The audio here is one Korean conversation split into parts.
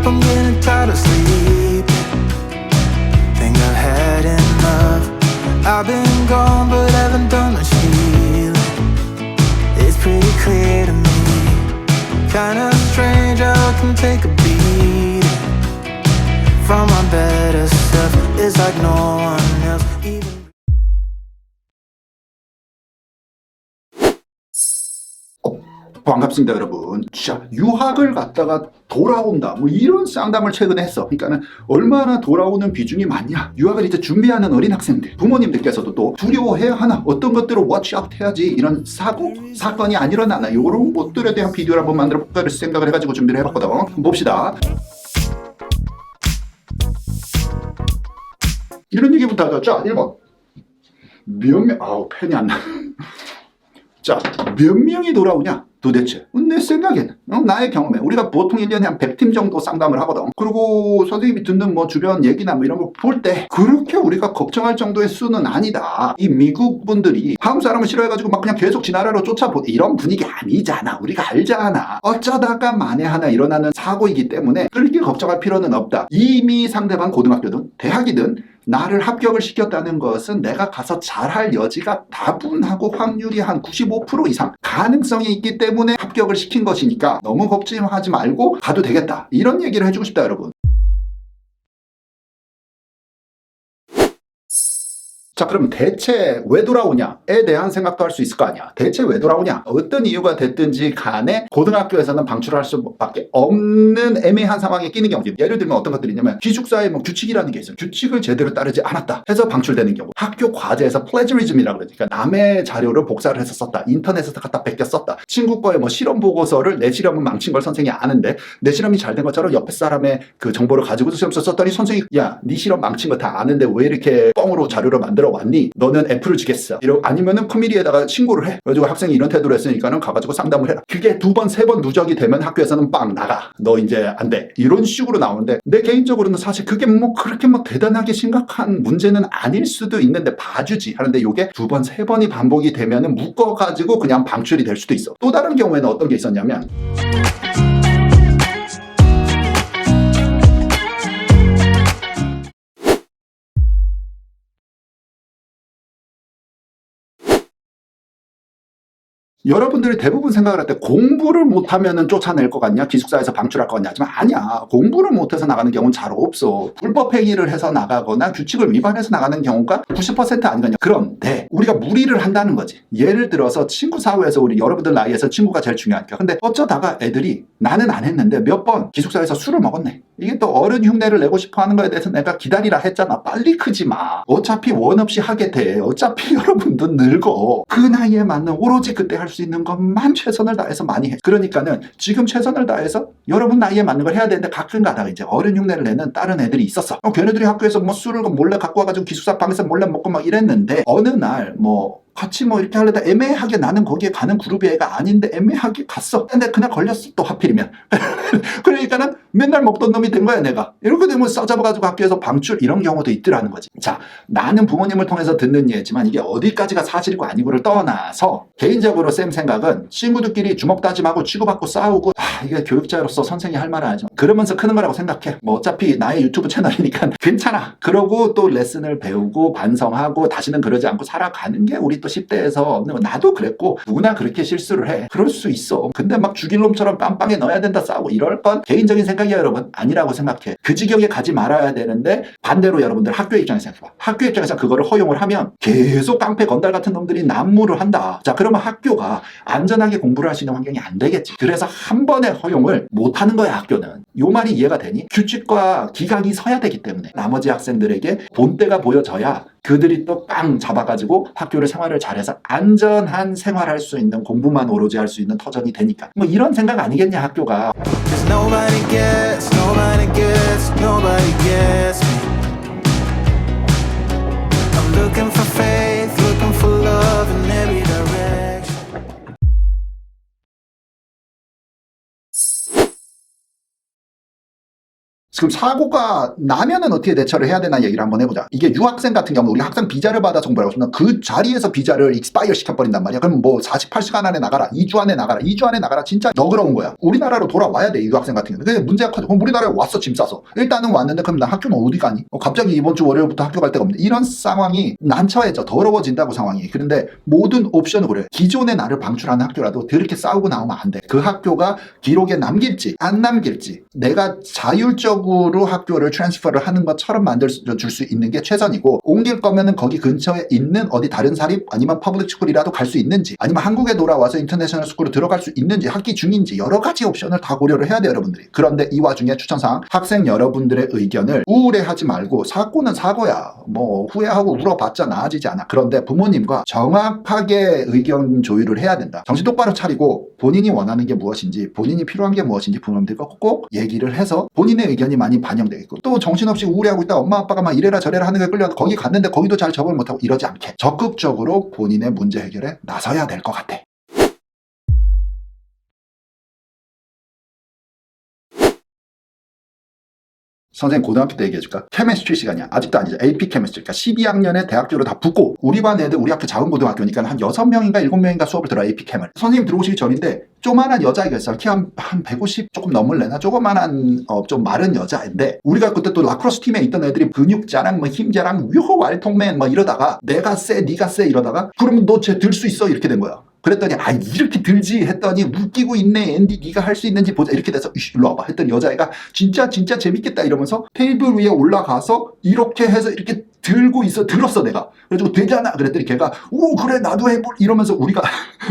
I'm getting tired of sleeping. Think I've had enough. I've been gone but haven't done much healing. It's pretty clear to me, kinda strange how I can take a beating from my better self. It's like no one else even. 반갑습니다 여러분. 자, 유학을 갔다가 돌아온다 뭐 이런 쌍담을 최근에 했어. 그러니까는 얼마나 돌아오는 비중이 많냐, 유학을 이제 준비하는 어린 학생들, 부모님들께서도 또 두려워해야 하나, 어떤 것들을 watch out 해야지, 이런 사건이 안 일어나나, 이런 것들에 대한 비디오를 한번 만들어 볼까 생각을 해가지고 준비를 해봤거든. 한번 봅시다. 이런 얘기부터 하자. 자, 1번 몇 명, 펜이 안 나. 자, 몇 명이 돌아오냐 도대체? 내 생각에는, 나의 경험에, 우리가 보통 1년에 한 100팀 정도 상담을 하거든. 그리고 선생님이 듣는 뭐 주변 얘기나 뭐 이런 거 볼 때 그렇게 우리가 걱정할 정도의 수는 아니다. 이 미국 분들이 한국 사람을 싫어해가지고 막 그냥 계속 지나라로 쫓아보 이런 분위기 아니잖아. 우리가 알잖아. 어쩌다가 만에 하나 일어나는 사고이기 때문에 그렇게 걱정할 필요는 없다. 이미 상대방 고등학교든 대학이든 나를 합격을 시켰다는 것은 내가 가서 잘할 여지가 다분하고 확률이 한 95% 이상 가능성이 있기 때문에 합격을 시킨 것이니까 너무 걱정하지 말고 가도 되겠다, 이런 얘기를 해주고 싶다 여러분. 자, 그럼 대체 왜 돌아오냐에 대한 생각도 할 수 있을 거 아니야. 대체 왜 돌아오냐, 어떤 이유가 됐든지 간에 고등학교에서는 방출할 수밖에 없는 애매한 상황에 끼는 경우지. 예를 들면 어떤 것들이 있냐면 기숙사에 뭐 규칙이라는 게 있어요. 규칙을 제대로 따르지 않았다 해서 방출되는 경우, 학교 과제에서 플래저리즘이라고 그러니까 남의 자료를 복사를 해서 썼다, 인터넷에서 갖다 베껴 썼다, 친구 거에 뭐 실험 보고서를 내 실험은 망친 걸 선생님이 아는데 내 실험이 잘 된 것처럼 옆에 사람의 그 정보를 가지고 시험서 썼더니 선생님이 야, 네 실험 망친 거 다 아는데 왜 이렇게 뻥으로 자료를 만들어 왔니? 너는 F를 주겠어. 아니면은 커뮤니티에다가 신고를 해. 그래가지고 학생이 이런 태도를 했으니까는 가가지고 상담을 해라. 그게 2번, 3번 누적이 되면 학교에서는 빵 나가. 너 이제 안 돼. 이런 식으로 나오는데, 내 개인적으로는 사실 그게 뭐 그렇게 뭐 대단하게 심각한 문제는 아닐 수도 있는데 봐주지 하는데, 요게 2번, 3번이 반복이 되면은 묶어가지고 그냥 방출이 될 수도 있어. 또 다른 경우에는 어떤 게 있었냐면, 여러분들이 대부분 생각을 할 때 공부를 못하면 쫓아낼 것 같냐, 기숙사에서 방출할 것 같냐 하지만 아니야. 공부를 못해서 나가는 경우는 잘 없어. 불법 행위를 해서 나가거나 규칙을 위반해서 나가는 경우가 90% 아니거든요. 그런데 우리가 무리를 한다는 거지. 예를 들어서 친구 사회에서, 우리 여러분들 나이에서 친구가 제일 중요하니까. 근데 어쩌다가 애들이 나는 안 했는데 몇 번 기숙사에서 술을 먹었네. 이게 또 어른 흉내를 내고 싶어 하는 거에 대해서 내가 기다리라 했잖아. 빨리 크지 마. 어차피 원 없이 하게 돼. 어차피 여러분도 늙어. 그 나이에 맞는 오로지 그때 할 수 있는 것만 최선을 다해서 많이 해. 그러니까는 지금 최선을 다해서 여러분 나이에 맞는 걸 해야 되는데, 가끔 가다가 이제 어른 흉내를 내는 다른 애들이 있었어. 걔네들이 학교에서 뭐 술을 몰래 갖고 와가지고 기숙사 방에서 몰래 먹고 막 이랬는데, 어느 날 뭐 같이 뭐 이렇게 하려다 애매하게, 나는 거기에 가는 그룹의 애가 아닌데 애매하게 갔어. 근데 그날 걸렸어, 또 하필이면. 그러니까는 맨날 먹던 놈이 된 거야 내가. 이렇게 되면 싸잡아가지고 학교에서 방출, 이런 경우도 있더라는 거지. 자, 나는 부모님을 통해서 듣는 예지만 이게 어디까지가 사실이고 아니고를 떠나서 개인적으로 쌤 생각은, 친구들끼리 주먹 다짐하고 치고받고 싸우고 이게 교육자로서 선생이 할 말은 아니지만 그러면서 크는 거라고 생각해. 뭐 어차피 나의 유튜브 채널이니까 괜찮아. 그러고 또 레슨을 배우고 반성하고 다시는 그러지 않고 살아가는 게 우리 또 10대에서, 나도 그랬고 누구나 그렇게 실수를 해. 그럴 수 있어. 근데 막 죽일 놈처럼 깜빵에 넣어야 된다 싸우고 이럴 건 개인적인 생각이야 여러분. 아니라고 생각해. 그 지경에 가지 말아야 되는데, 반대로 여러분들 학교 입장에서 생각해봐. 학교 입장에서 그거를 허용을 하면 계속 깡패 건달 같은 놈들이 난무를 한다. 자, 그러면 학교가 안전하게 공부를 할 수 있는 환경이 안 되겠지. 그래서 한 번에 허용을 못 하는 거야 학교는. 요 말이 이해가 되니? 규칙과 기강이 서야 되기 때문에 나머지 학생들에게 본때가 보여져야 그들이 또 빵 잡아가지고 학교를 생활을 잘해서 안전한 생활할 수 있는, 공부만 오로지 할 수 있는 터전이 되니까. 뭐 이런 생각 아니겠냐 학교가. Nobody gets, nobody gets, nobody gets me. I'm looking for faith, looking for love in every direction. 지금 사고가 나면은 어떻게 대처를 해야 되나 얘기를 한번 해보자. 이게 유학생 같은 경우 우리 학생 비자를 받아서 공부하고 싶으면 그 자리에서 비자를 익스파이어 시켜버린단 말이야. 그럼 뭐 48시간 안에 나가라, 2주 안에 나가라, 2주 안에 나가라. 진짜 너그러운 거야. 우리나라로 돌아와야 돼, 이 유학생 같은 경우는. 근데 문제가 커져. 그럼 우리나라에 왔어, 짐 싸서. 일단은 왔는데 그럼 나 학교는 어디 가니? 갑자기 이번 주 월요일부터 학교 갈 데가 없네. 이런 상황이 난처해져. 더러워진다고 상황이. 그런데 모든 옵션을 고려해. 기존의 나를 방출하는 학교라도 그렇게 싸우고 나오면 안 돼. 그 학교가 기록에 남길지 안 남길지 내가 자율적으로 학교를 트랜스퍼를 하는 것처럼 만들어줄 수 있는 게 최선이고, 옮길 거면은 거기 근처에 있는 어디 다른 사립 아니면 퍼블릭 스쿨이라도 갈 수 있는지, 아니면 한국에 돌아와서 인터내셔널 스쿨로 들어갈 수 있는지, 학기 중인지 여러 가지 옵션을 다 고려를 해야 돼요, 여러분들이. 그런데 이 와중에 추천사항, 학생 여러분들의 의견을 우울해하지 말고, 사고는 사고야. 뭐 후회하고 울어봤자 나아지지 않아. 그런데 부모님과 정확하게 의견 조율을 해야 된다. 정신 똑바로 차리고 본인이 원하는 게 무엇인지, 본인이 필요한 게 무엇인지 부모님들과 꼭 얘기를 해서 본인의 의견이 많이 반영되겠고, 또 정신없이 우울해하고 있다 엄마 아빠가 막 이래라 저래라 하는 게 끌려 거기 갔는데 거기도 잘 적응을 못하고 이러지 않게 적극적으로 본인의 문제 해결에 나서야 될 것 같아. 선생님 고등학교 때 얘기해줄까? 케미스트리 시간이야. 아직도 아니죠. AP 케미스트리. 그러니까 12학년에 대학교로 다 붙고, 우리 반 애들, 우리 학교 작은 고등학교니까 한 6명인가 7명인가 수업을 들어, AP 캠을. 선생님 들어오시기 전인데 조만한 여자애가 있어. 키 한 150 조금 넘을래나? 조그만한 좀 마른 여자인데, 우리가 그때 또 라크로스 팀에 있던 애들이 근육 자랑, 뭐 힘 자랑, 유호 알통맨 뭐 이러다가 내가 쎄, 네가 쎄 이러다가, 그러면 너 쟤 들 수 있어 이렇게 된 거야. 그랬더니 이렇게 들지 했더니 웃기고 있네 앤디, 네가 할 수 있는지 보자 이렇게 돼서 일로 와봐 했더니 여자애가 진짜 재밌겠다 이러면서 테이블 위에 올라가서 이렇게 해서 이렇게 들고 있어. 들었어 내가. 그래가지고 되잖아 그랬더니 걔가 오 그래 나도 해볼 이러면서, 우리가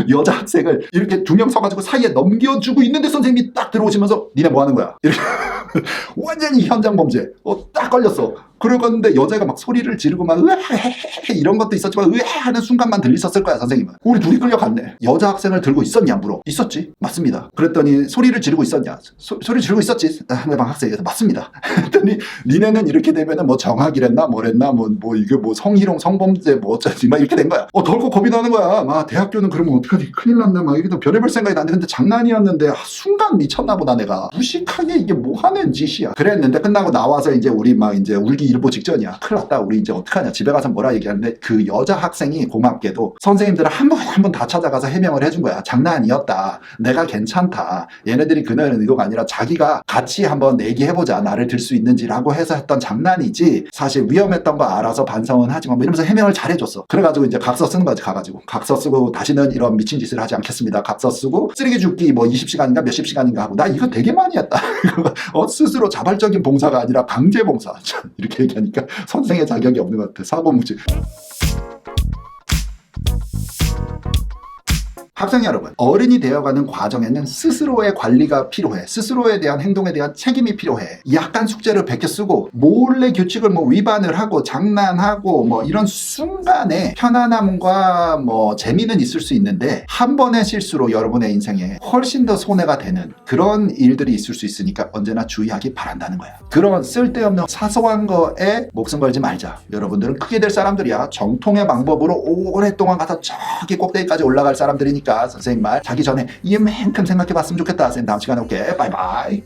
여자 학생을 이렇게 2명 서가지고 사이에 넘겨주고 있는데 선생님이 딱 들어오시면서 니네 뭐 하는 거야 이렇게 완전히 현장 범죄. 딱 걸렸어. 그러는데 여자가 막 소리를 지르고 막 으아 이런 것도 있었지만 으아 하는 순간만 들리셨을 거야 선생님은. 우리 둘이 끌려갔네. 여자 학생을 들고 있었냐 물어. 있었지. 맞습니다. 그랬더니 소리를 지르고 있었냐. 소리 지르고 있었지. 상대방 학생이 맞습니다. 했더니 니네는 이렇게 되면은 뭐 정학이랬나 뭐랬나 뭐 이게 뭐 성희롱 성범죄 뭐 어쩌지 막 이렇게 된 거야. 덜컥 겁이 나는 거야. 막 대학교는 그러면 어떡하지 큰일 났네 막 이래도 별의별 생각이 나는데, 근데 장난이었는데 순간 미쳤나 보다 내가. 무식하게 이게 뭐 하는 짓이야. 그랬는데 끝나고 나와서 이제 우리 막 이제 울기 일보 직전이야. 큰일 났다 우리 이제 어떡하냐. 집에 가서 뭐라 얘기하는데 그 여자 학생이 고맙게도 선생님들을 한 번 다 찾아가서 해명을 해준 거야. 장난이었다. 내가 괜찮다. 얘네들이 그날은 의도가 아니라 자기가 같이 한번 내기해보자. 나를 들 수 있는지라고 해서 했던 장난이지 사실 위험했던 거 알아서 반성은 하지만 뭐 이러면서 해명을 잘 해줬어. 그래가지고 이제 각서 쓰는 거지. 가가지고 각서 쓰고 다시는 이런 미친 짓을 하지 않겠습니다. 각서 쓰고 쓰레기 줍기 뭐 20시간인가 몇십 시간인가 하고, 나 이거 되게 많이 했다. 스스로 자발적인 봉사가 아니라 강제 봉사. 이렇게 얘기하니까 선생의 자격이 없는 것 같아. 사고뭉치. 학생 여러분, 어른이 되어가는 과정에는 스스로의 관리가 필요해. 스스로에 대한 행동에 대한 책임이 필요해. 약간 숙제를 베껴 쓰고 몰래 규칙을 뭐 위반을 하고 장난하고 뭐 이런 순간에 편안함과 뭐 재미는 있을 수 있는데, 한 번의 실수로 여러분의 인생에 훨씬 더 손해가 되는 그런 일들이 있을 수 있으니까 언제나 주의하기 바란다는 거야. 그런 쓸데없는 사소한 거에 목숨 걸지 말자. 여러분들은 크게 될 사람들이야. 정통의 방법으로 오랫동안 가서 저기 꼭대기까지 올라갈 사람들이니까 선생님 말 자기 전에 이만큼 생각해 봤으면 좋겠다. 선생님 다음 시간에 올게. 바이바이.